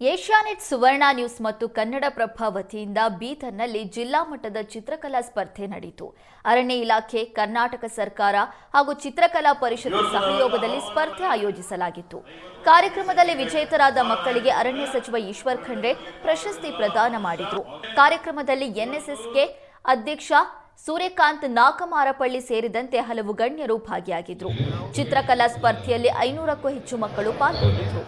Asianet ಸುವರ್ಣ news ಮತ್ತು ಕನ್ನಡಪ್ರಭ ವತಿಯಿಂದ ಬೀದರ್ನಲ್ಲಿ ಜಿಲ್ಲಾ ಮಟ್ಟದ ಚಿತ್ರಕಲಾ ಸ್ಪರ್ಧೆ ನಡೆಯಿತು. ಅರಣ್ಯ ಇಲಾಖೆ, ಕರ್ನಾಟಕ ಸರ್ಕಾರ ಹಾಗೂ ಚಿತ್ರಕಲಾ ಪರಿಷತ್ ಸಹಯೋಗದಲ್ಲಿ ಸ್ಪರ್ಧೆ ಆಯೋಜಿಸಲಾಗಿತ್ತು. ಕಾರ್ಯಕ್ರಮದಲ್ಲಿ ವಿಜೇತರಾದ ಮಕ್ಕಳಿಗೆ ಅರಣ್ಯ ಸಚಿವ ಈಶ್ವರ್ ಖಂಡ್ರೆ ಪ್ರಶಸ್ತಿ ಪ್ರದಾನ ಮಾಡಿದರು. ಕಾರ್ಯಕ್ರಮದಲ್ಲಿ ಎನ್ಎಸ್ಎಸ್ಕೆ ಅಧ್ಯಕ್ಷ ಸೂರ್ಯಕಾಂತ್ ನಾಕಮಾರಪಳ್ಳಿ ಸೇರಿದಂತೆ ಹಲವು ಗಣ್ಯರು ಭಾಗಿಯಾಗಿದ್ದರು. ಚಿತ್ರಕಲಾ ಸ್ಪರ್ಧೆಯಲ್ಲಿ 500ಕ್ಕೂ ಹೆಚ್ಚು ಮಕ್ಕಳು ಪಾಲ್ಗೊಂಡಿದ್ದರು.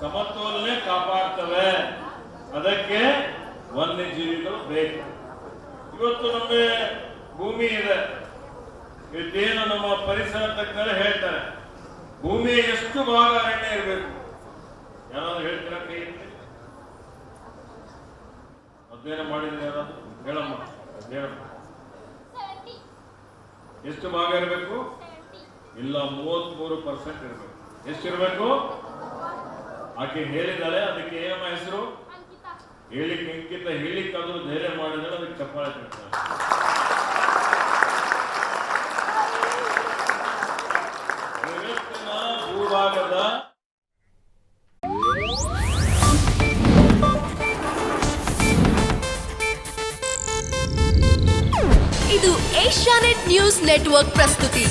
ಸಮತೋಲನೆ ಕಾಪಾಡ್ತವೆ. ಅದಕ್ಕೆ ವನ್ಯಜೀವಿಗಳು ಬೇಕು. ಇವತ್ತು ನಮಗೆ ಭೂಮಿ ಇದೆ, ಇದೇನು ನಮ್ಮ ಪರಿಸರ ತಜ್ಞರು ಹೇಳ್ತಾರೆ, ಭೂಮಿ ಎಷ್ಟು ಭಾಗ ಅರಣ್ಯ ಇರಬೇಕು. ಯಾರಾದ್ರೂ ಹೇಳ್ತೀರಾ? ಕೈ ಅಧ್ಯಯನ ಮಾಡಿದ್ರೆ ಯಾರಾದ್ರೂ ಹೇಳಮ್ಮ, ಹೇಳಮ್ಮ. ಎಷ್ಟು ಭಾಗ ಇರಬೇಕು? ಇಲ್ಲ, 33% ಇರಬೇಕು. ಎಷ್ಟಿರಬೇಕು? ಆಕೆ ಹೇಳಿದಾಳೆ. ಅದಕ್ಕೆ ಏನಮ್ಮ ಹೆಸರು? ಹೇಳಿಕ್ ಅಂಕಿತ. ಹೇಳಿಕ್ಕಾದ್ರೂ ಧೈರ್ಯ ಮಾಡಿದ್ರೆ ಅದಕ್ಕೆ ಚಪ್ಪಾಳೆ ಕೊಡ್ತಾರೆ. ಭೂಭಾಗದ ಇದು ಏಷ್ಯಾನೆಟ್ ನ್ಯೂಸ್ ನೆಟ್ವರ್ಕ್ ಪ್ರಸ್ತುತಿ.